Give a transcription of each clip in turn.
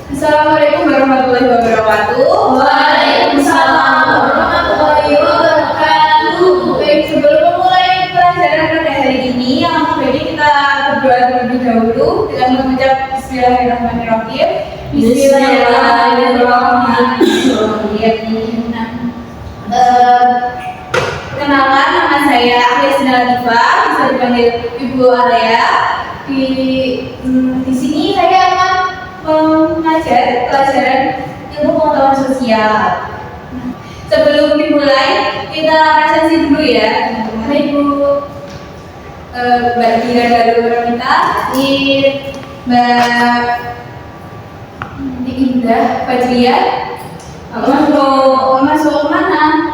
Assalamualaikum warahmatullahi wabarakatuh. Waalaikumsalam warahmatullahi wabarakatuh. Baik, sebelum memulai pelajaran pada hari ini, yang baik kita berdoa terlebih dahulu dengan mengucap Bismillahirrahmanirrahim. Bismillahirrahmanirrahim. Perkenalkan, nama saya Alia Sinaladiva, bisa dipanggil Ibu Alia. Di sini saya akan mengajar pelajaran ilmu pengetahuan sosial. Sebelum dimulai, kita presentasi dulu ya. Ibu Mbak Dira Galuh Ramita, Mbak Indah Fajriah. Masuk mana?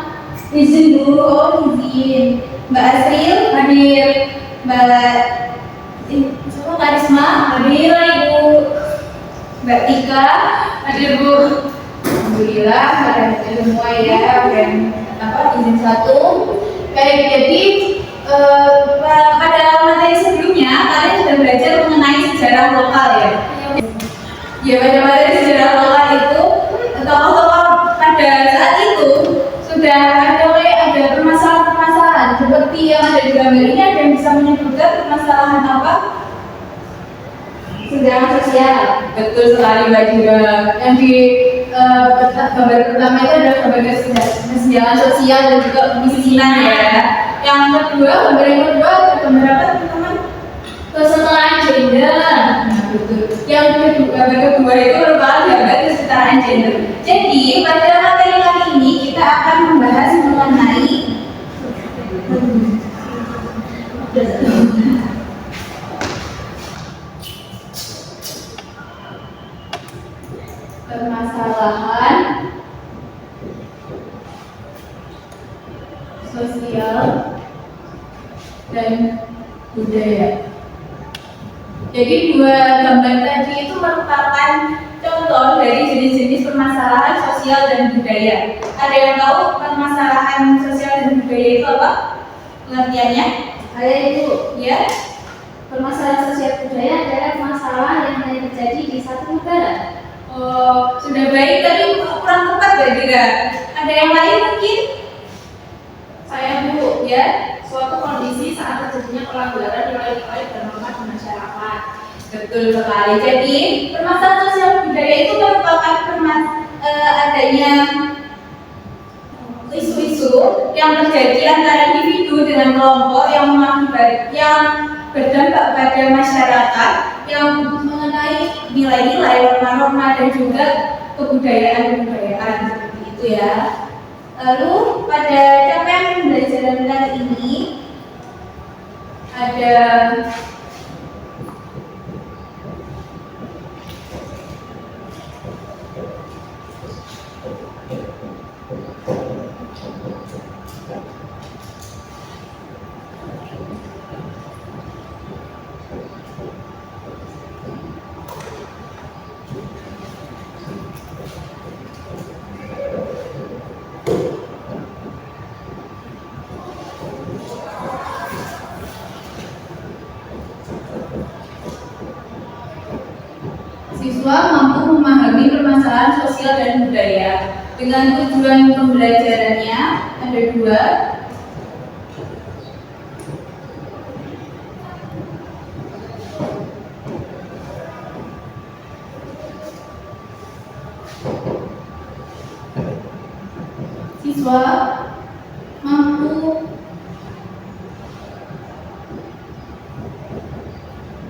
Izin dulu. Oh, izin. Mbak Asril hadir. Mbak Karisma hadir. Ibu Mbak Tika hadir, Bu. Alhamdulillah ada semua ya, dan izin satu. Baik, jadi pada materi sebelumnya kalian sudah belajar mengenai sejarah lokal ya. Ya, pada materi sejarah lokal itu tokoh-tokoh pada saat itu sudah ada permasalahan-permasalahan seperti yang ada di gambar ini. Ada yang bisa menyebutkan permasalahan apa? Sejarah sosial. Betul sekali, Mbak Dira. Yang di gambar pertama itu adalah gambar kesenjangan sosial dan juga kemiskinan ya. Yang kedua, gambar yang kedua ada gambar apa, teman-teman? Kesetaraan gender. Nah, betul. Yang kedua, gambar kedua itu merupakan gambar kesetaraan gender. Jadi pada materi kali ini kita akan membahas mengenai permasalahan sosial dan budaya. Jadi dua gambar tadi itu merupakan contoh dari jenis-jenis permasalahan sosial dan budaya. Ada yang tahu permasalahan sosial dan budaya itu apa? Pengertiannya? Ada itu Ya. permasalahan sosial budaya adalah masalah yang hanya terjadi di satu negara. Oh, sudah baik, tapi kurang tepat Mbak Dira. Ada yang lain mungkin? Saya Bu, ya, suatu kondisi saat terjadinya pelanggaran nilai-nilai dan norma di masyarakat. Betul sekali. Jadi permasalahan sosial budaya itu merupakan adanya isu-isu yang terjadi antara individu dengan kelompok yang berdampak pada masyarakat, yang mengenai nilai-nilai, norma-norma dan juga kebudayaan seperti itu ya. Lalu pada capaian pembelajaran kali ini ada siswa mampu memahami permasalahan sosial dan budaya. Dengan tujuan pembelajarannya ada dua. Siswa mampu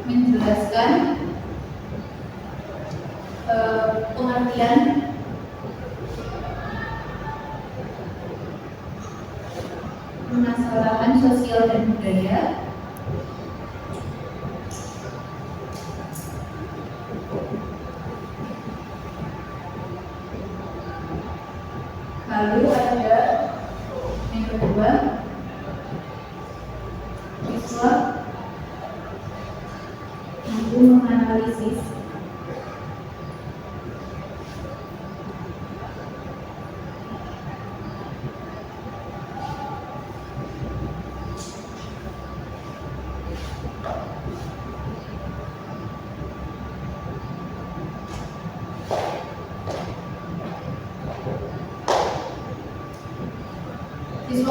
menjelaskan pengertian permasalahan sosial dan budaya, lalu ada yang kedua, siswa mampu menganalisis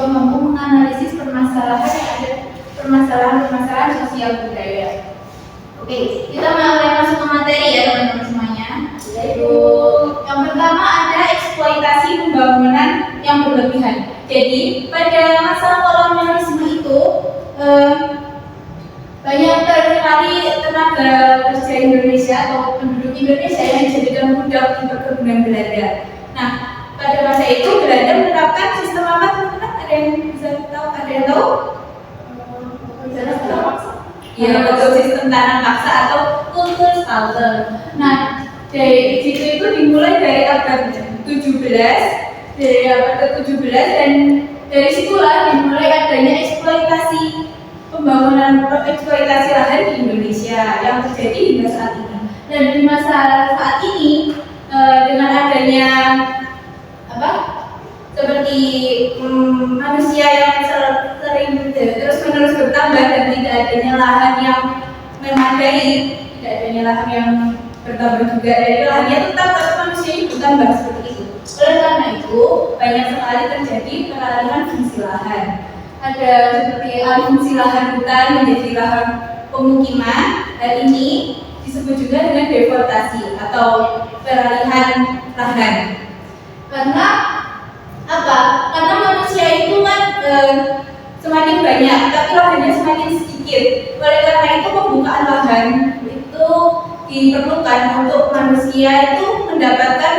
juga mampu menganalisis permasalahan yang ada, permasalahan sosial budaya. Oke, kita mulai masuk ke materi ya teman-teman semuanya. Yaitu yang pertama ada eksploitasi pembangunan yang berlebihan. Jadi pada masa kolonialisme itu banyak sekali tenaga kerja Indonesia atau penduduk Indonesia yang dijadikan budak di perkebunan Belanda. Nah, pada masa itu Belanda menerapkan sistem apa teman-teman? Ada yang bisa tahu? Ada yang tahu? Ya, betul, sistem tanam paksa atau Kulturkampf. Nah, dari situ itu dimulai dari abad 17, dari abad ke-17, dan dari situlah dimulai adanya eksploitasi eksploitasi lahan di Indonesia yang terjadi hingga saat ini. Dan di masa saat ini dengan adanya seperti manusia yang sering terus-menerus bertambah dan tidak adanya lahan yang memadai, tidak adanya lahan yang bertambah juga dari lahannya tetap manusia itu bertambah seperti itu. Oleh karena itu banyak sekali terjadi peralihan fungsi lahan. Ada seperti alih fungsi lahan hutan menjadi lahan pemukiman. Hal ini disebut juga dengan deforestasi atau peralihan lahan. Karena apa? Karena manusia itu kan semakin banyak, tapi lahannya semakin sedikit. Oleh karena itu pembukaan lahan itu diperlukan untuk manusia itu mendapatkan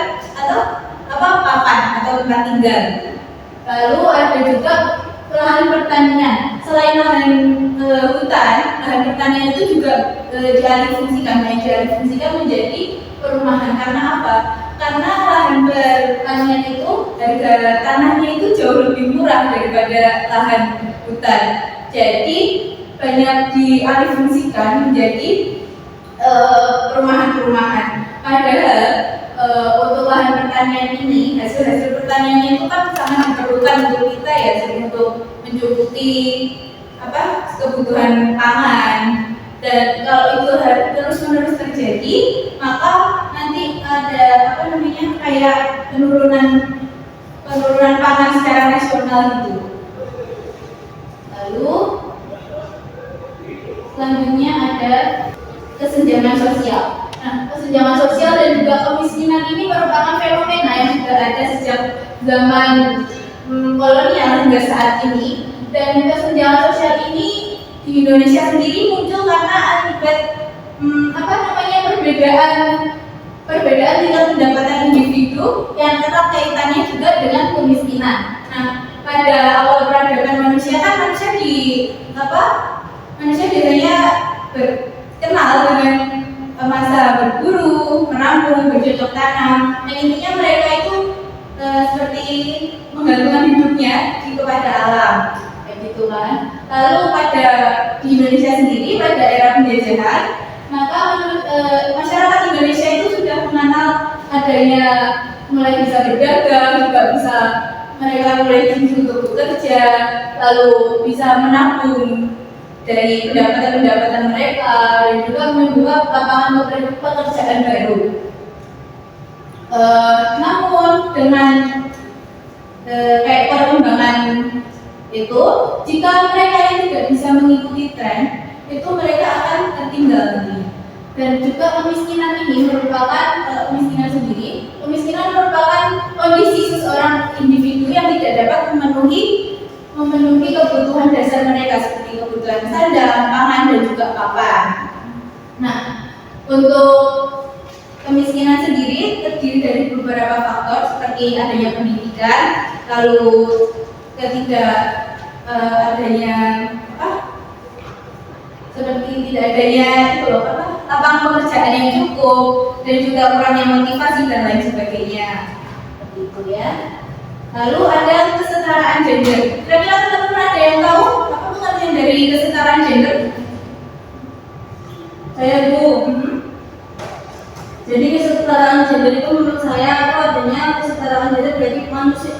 papan atau tempat tinggal. Lalu ada juga lahan pertanian. Selain lahan hutan, lahan pertanian itu juga dialihfungsikan menjadi perumahan. Karena apa? Karena lahan pertanian itu harga tanahnya itu jauh lebih murah daripada lahan hutan. Jadi banyak dialihfungsikan menjadi perumahan-perumahan. Padahal untuk lahan pertanian ini, hasil pertaniannya itu kan sangat diperlukan untuk kita ya, untuk mencukupi kebutuhan pangan. Dan kalau itu terus-menerus terjadi, maka nanti ada kayak penurunan pangan secara nasional gitu. Lalu selanjutnya ada kesenjangan sosial. Nah, kesenjangan sosial dan juga kemiskinan ini merupakan fenomena yang sudah ada sejak zaman kolonial hingga saat ini. Dan kesenjangan sosial ini di Indonesia sendiri muncul karena akibat perbedaan tingkat pendapatan individu yang erat kaitannya juga dengan kemiskinan. Nah, pada awal peradaban manusia kan manusia biasanya kenal dengan masa berburu, menabung, bercocok tanam. Dan intinya mereka itu seperti menggantungkan hidupnya kepada alam, kayak gitu kan. Lalu di Indonesia sendiri pada era penjajahan, maka masyarakat Indonesia itu sudah mengenal adanya mulai bisa berdagang, juga bisa mereka mulai untuk bekerja, lalu bisa menabung dari pendapatan mereka dan juga membuat lapangan pekerjaan baru. Namun dengan kayak perkembangan itu, jika mereka yang tidak bisa mengikuti tren, itu mereka akan tertinggal nanti. Dan juga kemiskinan ini merupakan kemiskinan merupakan kondisi seseorang individu yang tidak dapat memenuhi kebutuhan dasar mereka seperti kebutuhan sandang, pangan, dan juga papan. Nah, untuk kemiskinan sendiri terdiri dari beberapa faktor seperti adanya pendidikan, lalu seperti tidak adanya lapangan pekerjaan yang cukup, dan juga kurangnya motivasi dan lain sebagainya. Seperti itu ya. Lalu ada kesetaraan gender. Kira-kira teman-teman ada yang tahu apa pengertian dari kesetaraan gender? Saya Bu. Jadi kesetaraan gender itu menurut saya adanya kesetaraan gender berarti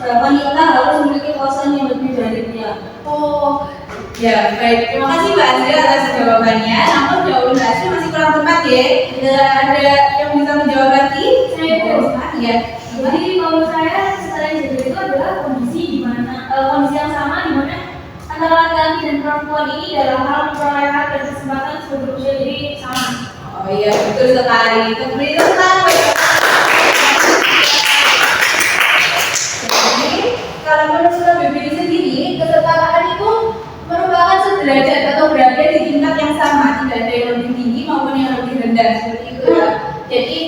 wanita harus memiliki kekuasaan yang lebih dari pria. Oh, ya baik. Terima kasih Mbak Azria atas jawabannya. Namun jawaban Mbak Azria masih kurang tepat ya. Ada yang bisa menjawab lagi? Saya ya. Jadi kalau saya kesetaraan gender itu adalah kondisi di mana kondisi yang sama laki-laki dan perempuan ini dalam hal perolehan dan kesempatan seluruh usia jadi sama. Oh iya, betul sekali. Beri tepuk tangan. Jadi, kalau menurut Surah BBI sendiri, kesetaraan itu merupakan sederajat atau berada di tingkat yang sama, tidak ada yang lebih tinggi maupun yang lebih rendah seperti itu ya. Jadi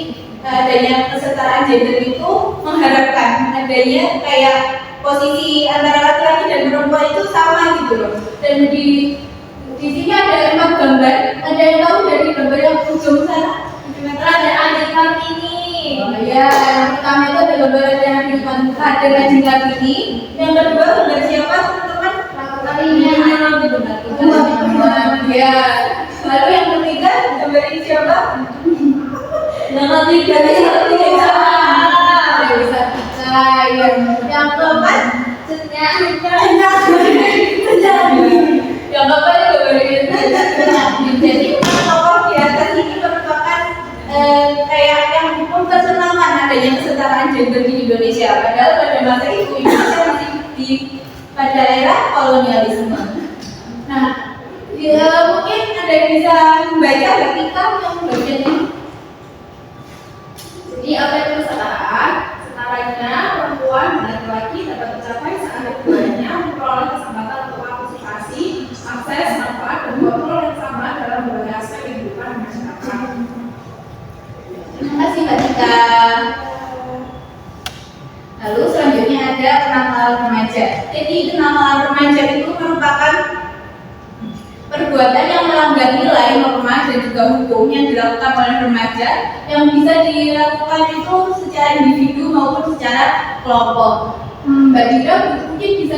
adanya kesetaraan gender itu mengharapkan adanya kayak posisi antara laki-laki dan perempuan itu sama gitu loh. Dan di sini ada 4 gambar. Ada yang tahu dari gambar yang ujung sana? Ada adik Kartini. Oh ya, yang pertama itu ada gambar ada Adik Kartini. Yang kedua gambar siapa teman-teman? Kartini. Ya. Lalu yang ketiga gambar ini siapa? Yang ketiga Bisa kita. Yang keempat yang keempat itu gambar ini. Jadi tokoh di atas ini merupakan kayak yang memperkenalkan adanya kesetaraan gender di Indonesia. Padahal pada masa itu Indonesia masih pada era kolonialisme. Nah, mungkin ada yang bisa membaca ketika yang bagian ini. Jadi apa itu kesetaraan? Setaranya perempuan dan laki-laki dapat tercapai saat keduanya memperoleh kesempatan untuk partisipasi, akses, manfaat, dan kontrol yang sama dalam berbagai aspek kehidupan masyarakat. Terima kasih Mbak Tika. Lalu selanjutnya ada kenakalan remaja. Jadi kenakalan remaja itu merupakan perbuatan yang melanggar nilai, norma, dan juga hukum yang dilakukan oleh remaja yang bisa dilakukan itu secara individu maupun secara kelompok. Mbak Dira mungkin bisa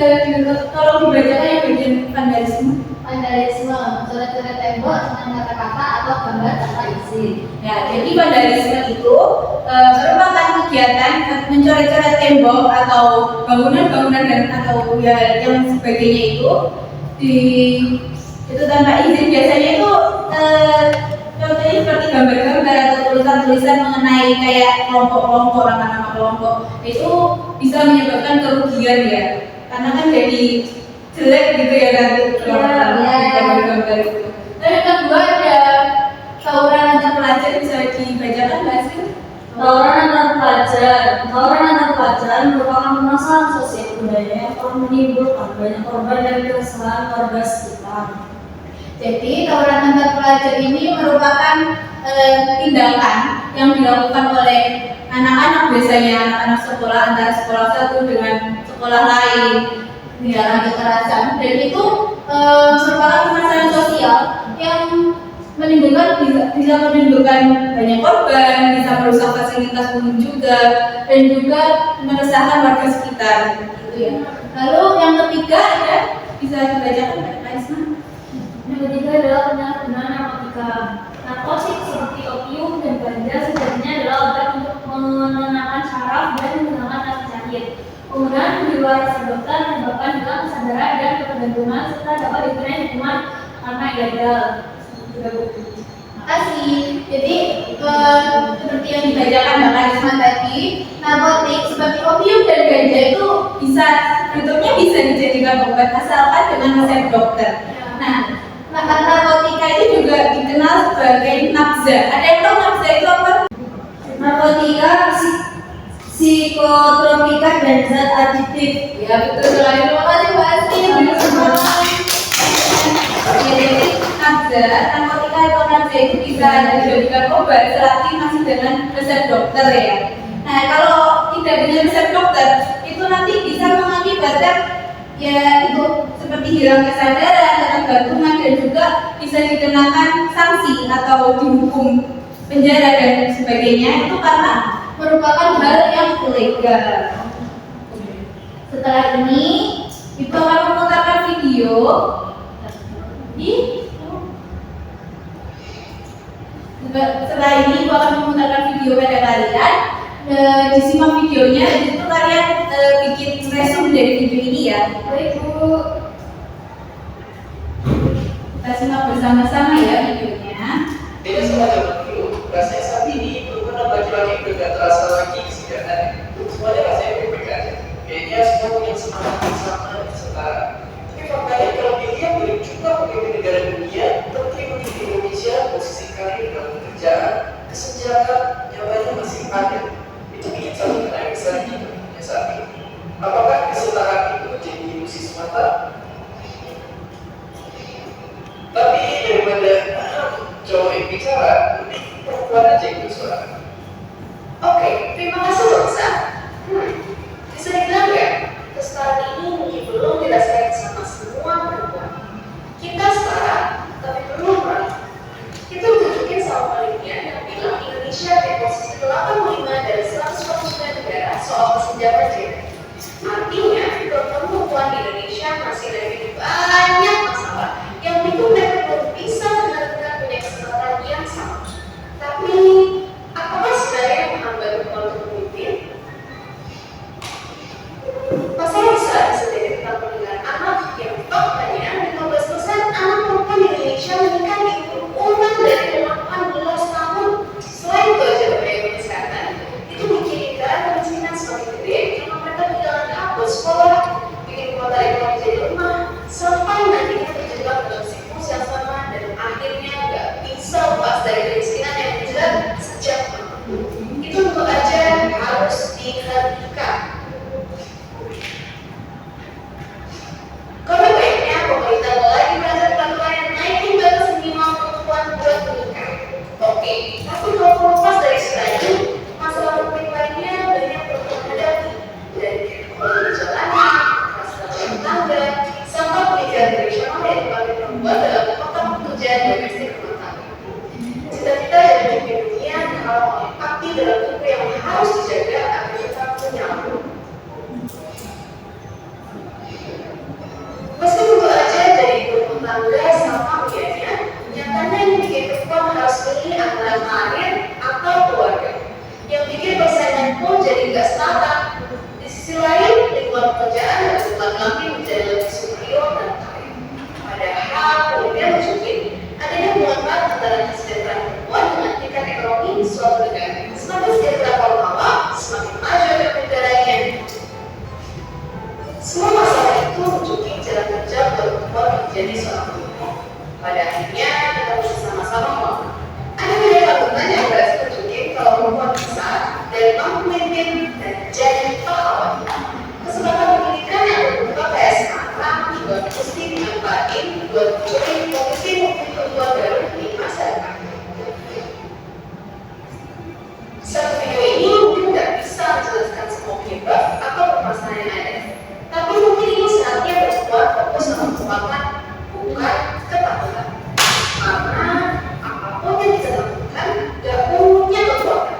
tolong dibacakan yang bagian vandalisme. Vandalisme, coret-coret tembok dengan kata-kata atau gambar tanpa izin. Ya, jadi vandalisme itu merupakan kegiatan mencoret-coret tembok atau bangunan-bangunan dan atau ya yang sebagainya itu tanpa izin. Biasanya itu contohnya seperti gambar-gambar atau tulisan-tulisan mengenai kayak kelompok-kelompok, nama-nama kelompok itu bisa menyebabkan kerugian ya, karena kan jadi jelek gitu ya nanti gambar-gambar itu. Dan yang kedua ada tawuran antar pelajar, bisa dibacakan nggak sih? Tawuran antar pelajar merupakan permasalahan sosial budaya yang telah menimbulkan banyak korban dan keresahan warga sekitar. Jadi tawuran antar pelajar ini merupakan tindakan yang dilakukan oleh anak-anak, biasanya anak-anak sekolah antara sekolah satu dengan sekolah lain dalam kekerasan, dan itu merupakan permasalahan sosial yang bisa menimbulkan banyak korban, bisa merusak fasilitas umum juga, dan juga meresahkan warga sekitar gitu ya. Lalu yang ketiga ada, bisa dibacakan Mbak Isma? Yang ketiga adalah penyalahgunaan narkotika. Narkotik seperti opium dan ganja sebenarnya adalah obat untuk menenangkan saraf dan menghilangkan rasa sakit. Penggunaan di luar resep dokter menyebabkan hilang kesadaran dan ketergantungan serta dapat dikenai hukuman karena ilegal. Terima kasih. Jadi seperti yang dibacakan Mbak Karisma tadi, narkotik seperti opium dan ganja itu bentuknya bisa dijadikan obat asalkan dengan resep dokter. Nah, narkotika itu juga dikenal sebagai nafza. Ada yang tahu nafza itu apa? Narkotika, psikotropika dan zat adiktif. Ya betul sekali. Terima kasih Mbak Asti. Jadi nafza, narkotika atau nafza itu bisa dijadikan obat selagi masih dengan resep dokter ya. Nah, kalau tidak dengan resep dokter, itu nanti bisa mengakibatkan ya itu seperti hilang kesadaran, ketergantungan, dan juga bisa dikenakan sanksi atau dihukum penjara dan sebagainya, itu karena merupakan hal yang ilegal. Setelah ini Ibu akan memutarkan video setelah ini Ibu akan memutarkan video pada kalian. Disimak videonya, itu kalian bikin resume dari video ini ya. Baik Bu. Kita simak bersama-sama ya videonya. Tidak sengaja dulu, rasanya saat ini perempuan laki-laki udah gak terasa lagi kesediaan. Semuanya rasanya baik-baik aja. Kayaknya semua punya semangat yang sama dan setara. Tapi faktanya kalau dilihat kesenjangan nyatanya masih ada. Itu bikin satu kenaikan kita punya saat ini. Apakah kesetaraan itu menjadi ilusi semata? Tapi daripada cowok yang bicara, lebih perempuan aja yang bersuara. Oke, terima kasih Rosa. Bisa dibilang ya, kesetaraan ini mungkin belum dirasakan sama semua perempuan. Kita setara, tapi belum merata. Kita tunjukin sama penelitian yang bilang Indonesia di posisi 85 dari 149 negara soal kesenjangan gender. Artinya, perempuan di Indonesia masih ada banyak masalah yang bikin mereka belum bisa benar-benar punya kesempatan yang sama. Tapi, apakah sebenarnya yang menghambat perempuan untuk memimpin? Masalah besar sendiri tentang perlindungan anak yang faktanya 15% anak perempuan di Indonesia menikah di umur dari 18 tahun. Selain itu aja berbagai kesehatan, itu bikin negara kemiskinan semakin gede karena mereka kehilangan hak buat sekolah, bikin kekuatan ekonomi jadi lemah, sampai nantinya terjebak dalam siklus yang sama dan akhirnya nggak bisa lepas dari kemiskinan yang menjerat sejak lama. Itu tentu aja harus dihentikan. Karena baiknya pemerintah lagi belajar peraturan yang naikin batas minimal perempuan buat menikah. Oke, tapi kalau terlepas dari situ, masalah penting lainnya banyak perempuan hadapi, dari ekonomi jalanan, masalah rumah tangga, sampai pendidikan tradisional yang dipakai perempuan dalam konteks pekerjaan domestik rumah tangga. Cita-cita dari pemimpin dunia dihalang oleh api dalam tubuh yang harus dijaga agar tetap menyala. Meski tentu aja dari rumah tangga sama pilihannya, nyatanya ini bikin perempuan harus pilih antara karir atau keluarga. Yang bikin persaingan pun jadi nggak setara. Di sisi lain, lingkungan pekerjaan dan laki-laki menjadi lebih superior dan kaya. Padahal, penelitian menunjukkan adanya hubungan erat antara kesejahteraan perempuan dengan tingkat ekonomi di suatu negara. Semakin sejahtera kaum hawa, semakin maju negaranya. Semua masalah itu menunjukkan cara kerja perempuan menjadi seorang pemimpin. Pada akhirnya kita bisa sama-sama ngomong. Ada banyak lakukan yang berhasil menunjukkan kalau perempuan bisa dan mampu memimpin dan jadi pahlawan. Kesempatan pendidikan yang terbuka kayak sekarang juga mesti dimanfaatin buat menjadi pemimpin perempuan baru di masa depan. Satu video ini mungkin nggak bisa menjelaskan semua penyebab atau permasalahan yang ada. Tapi mungkin ini saatnya perempuan fokus sama kesempatan, bukan ketakutan. Karena apapun yang kita lakukan, gak punya kekuatan.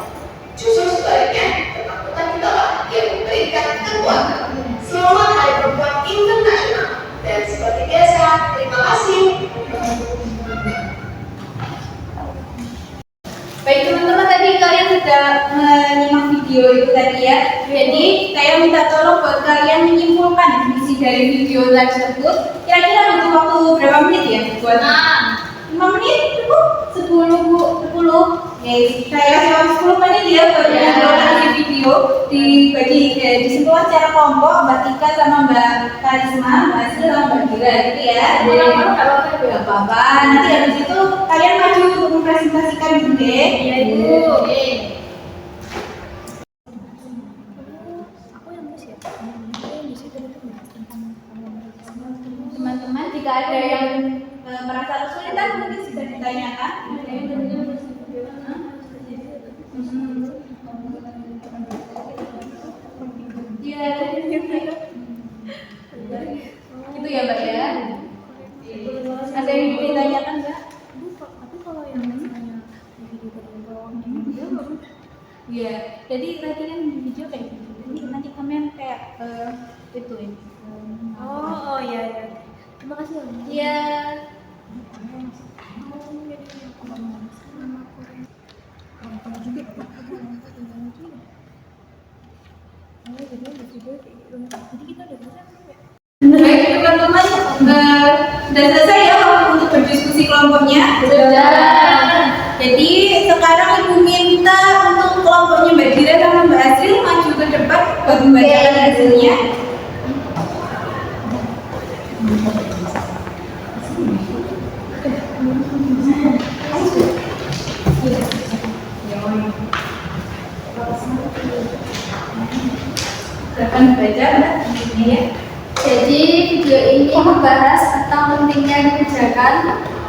Justru sebaliknya, ketakutan kita lah yang memberikan kekuatan. Selamat Hari Perempuan Internasional. Dan seperti biasa, terima kasih. Baik teman-teman, tadi kalian sudah menyimak video itu tadi ya. Jadi saya minta tolong buat kalian menyimpulkan isi dari video tersebut. Kira-kira butuh waktu berapa menit ya? Buat 5 menit cukup? 10. Oke, saya kasih 10 menit ya buat menyimpulkan isi video. Dibagi disimpulan secara kelompok, Mbak Tika sama Mbak Karisma, Mbak Asri sama Mbak Gira gitu ya. Gak apa-apa, nanti habis itu kalian maju untuk mempresentasikan dulu deh. Iya, Bu. Teman-teman, jika ada yang merasa kesulitan mungkin bisa ditanyakan. Iya, itu ya Mbak ya. Ada yang ingin ditanyakan Mbak? Tapi kalau yang misalnya di video berubah Iya, jadi tadi kan di video kayak gitu. Jadi nanti komen kayak itu ya. oh iya. Terima kasih ya. Iya. Baik teman-teman, sudah selesai ya untuk berdiskusi kelompoknya. Sudah. Jadi sekarang Ibu minta untuk kelompoknya Mbak Dira sama Mbak Asri maju ke depan buat membacakan hasilnya. Ya. Silakan baca Mbak ini ya. Jadi video ini membahas tentang pentingnya kebijakan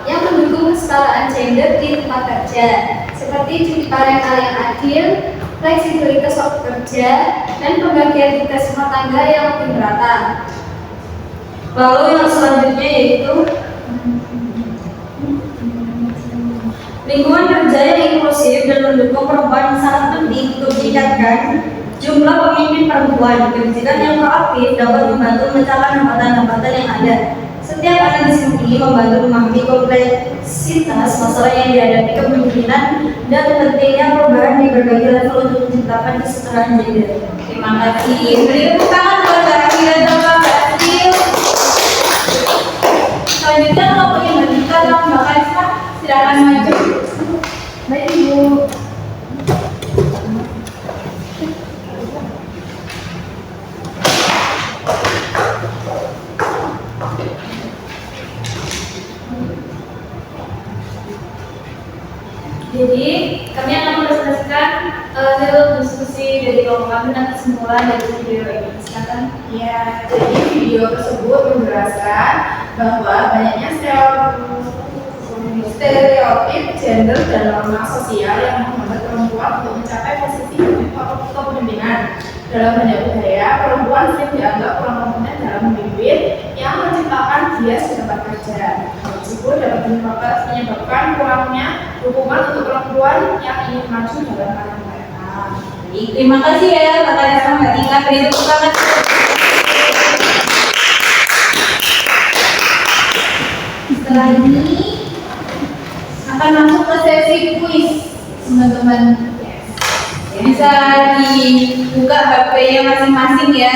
yang mendukung kesetaraan gender di tempat kerja, seperti cuti parental yang adil, fleksibilitas waktu kerja, dan pembagian tugas rumah tangga yang lebih merata. Lalu yang selanjutnya yaitu lingkungan kerja yang inklusif dan mendukung perempuan sangat penting untuk meningkatkan jumlah pemimpin perempuan. Kebijakan yang proaktif dapat membantu memecahkan hambatan-hambatan yang ada. Setiap analisis ini membantu memahami kompleksitas masalah yang dihadapi kepemimpinan dan pentingnya perubahan di berbagai level untuk menciptakan kesetaraan gender. Terima kasih. Beri tepuk tangan buat Mbak Afi dan Mbak Asil. Selanjutnya kelompok yang berbicara tentang Mbak Karisma, silakan maju. Baik Ibu. Jadi kami akan mempresentasikan hasil diskusi dari kelompok kami dan kesimpulan dari video ini. Silakan. Ya, jadi video tersebut menjelaskan bahwa banyaknya stereotip gender dan norma sosial yang menghambat perempuan untuk mencapai posisi kepemimpinan. Dalam banyak budaya, perempuan sering dianggap kurang kompeten dalam memimpin yang menciptakan bias di tempat kerja. Hal tersebut dapat menyebabkan kurangnya dukungan untuk perempuan yang ingin maju dalam karir mereka. Baik, terima kasih ya Mbak Karisma, Mbak Tika. Beri tepuk tangan. Setelah ini akan masuk ke sesi kuis, teman-teman. Bisa dibuka HP-nya masing-masing ya.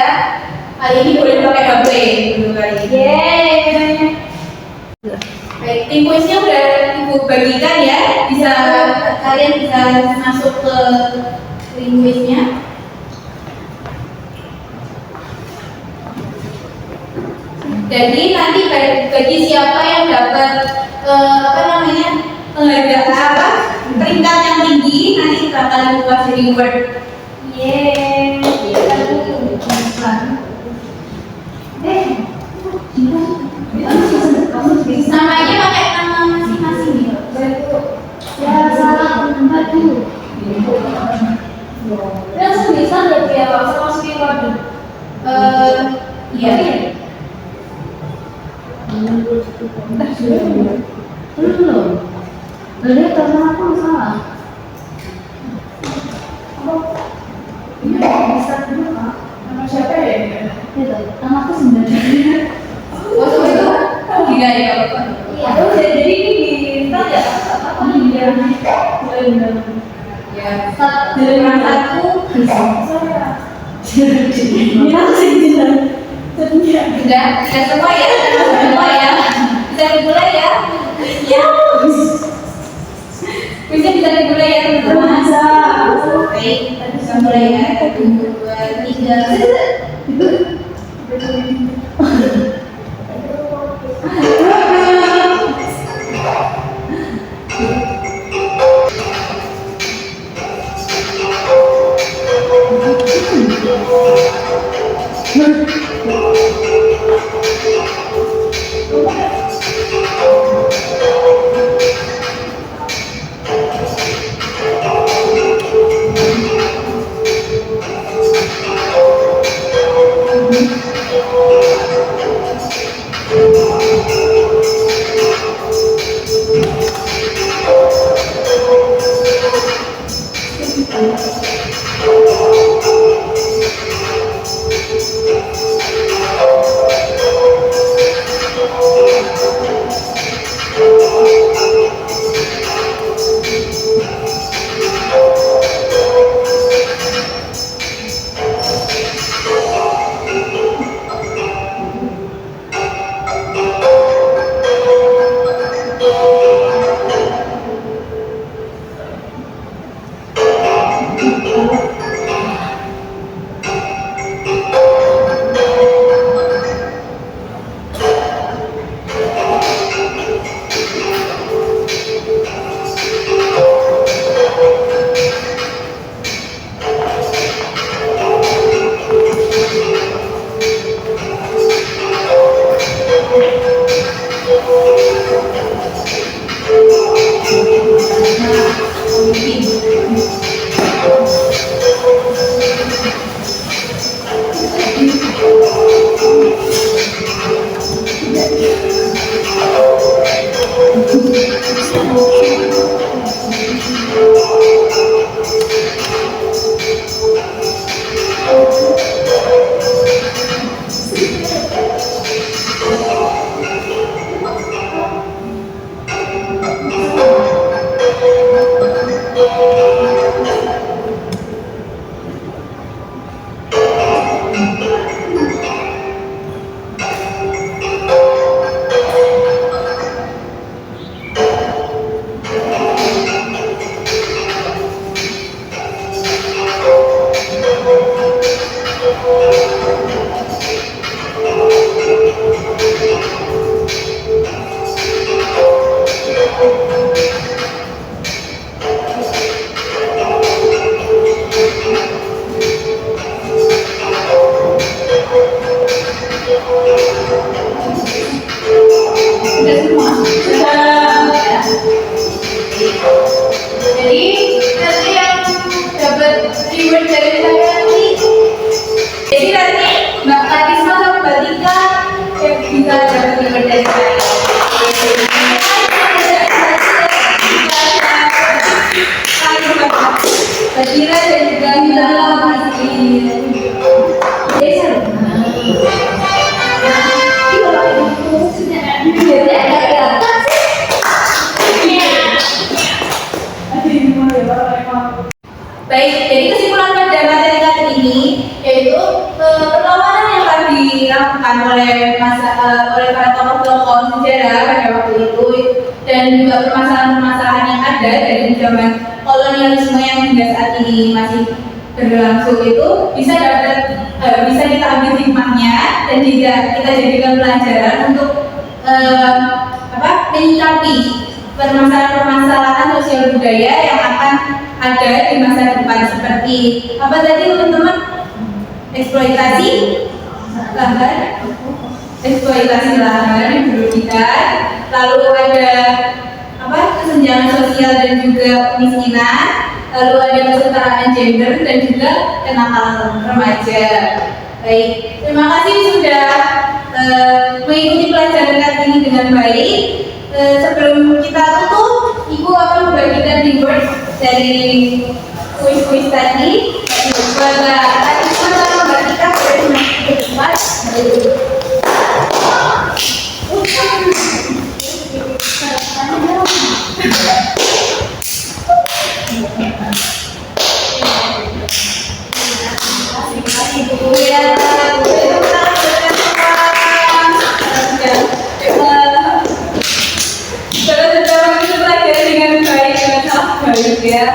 Hari ini boleh pakai HP dulu kali. Yeay. Baik, tim kuisnya udah Ibu bagikan ya. Bisa kalian bisa masuk ke tim kuisnya. Jadi nanti bagi siapa yang dapat penghargaan peringkat yang tinggi nanti bakal Ibu kasih reward. Yeay. Namanya pakai nama masing-masing ya. Ya, salah membantu. Langsung bisa nggak ya langsung masukin kode? Iya. Belum. Lihat karena aku salah. Bisa dulu Kak. Nama siapa ya? Itu, nama aku sebenarnya. Waktu itu tiga ya Bapak. Iya. Jadi ini kita ya apa dia? Ya. Dengan Satu. Sudah semua ya, semua ya. Bisa dimulai ya. Ya. Bisa dimulai ya teman-teman. Baik, kita mulai ya. 1, 2, 3. Fadira dan juga Mila masih. Desa. Baik, jadi kesimpulan pada materi kali ini yaitu perlawanan yang akan dilakukan oleh para tokoh-tokoh sejarah pada waktu itu dan juga permasalahan-permasalahan yang ada dari zaman kolonialisme yang hingga saat ini masih berlangsung itu bisa kita ambil hikmahnya dan juga kita jadikan pelajaran untuk menyikapi permasalahan-permasalahan sosial budaya yang akan ada di masa depan seperti apa tadi teman-teman? Eksploitasi lahan yang berlebihan, lalu ada kesenjangan sosial dan juga kemiskinan, lalu ada kesetaraan gender dan juga kenakalan remaja. Baik, terima kasih sudah mengikuti pelajaran kali ini dengan baik. Sebelum kita tutup, Ibu akan membagikan reward dari kuis-kuis tadi. Tadi kita membagikan dari depan. Ya.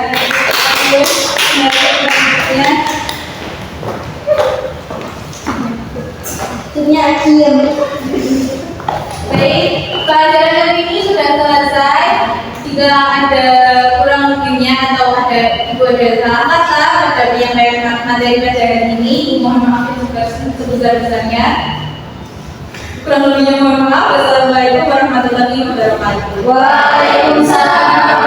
Diam. Baik, pelajaran kali ini sudah selesai. Jika ada kurang lebihnya atau ada ibu ada salah kata pada penyampaian materi pelajaran ini, mohon maaf juga sebesar-besarnya. Kurang lebihnya mohon maaf. Wassalamualaikum warahmatullahi wabarakatuh. Waalaikumsalam.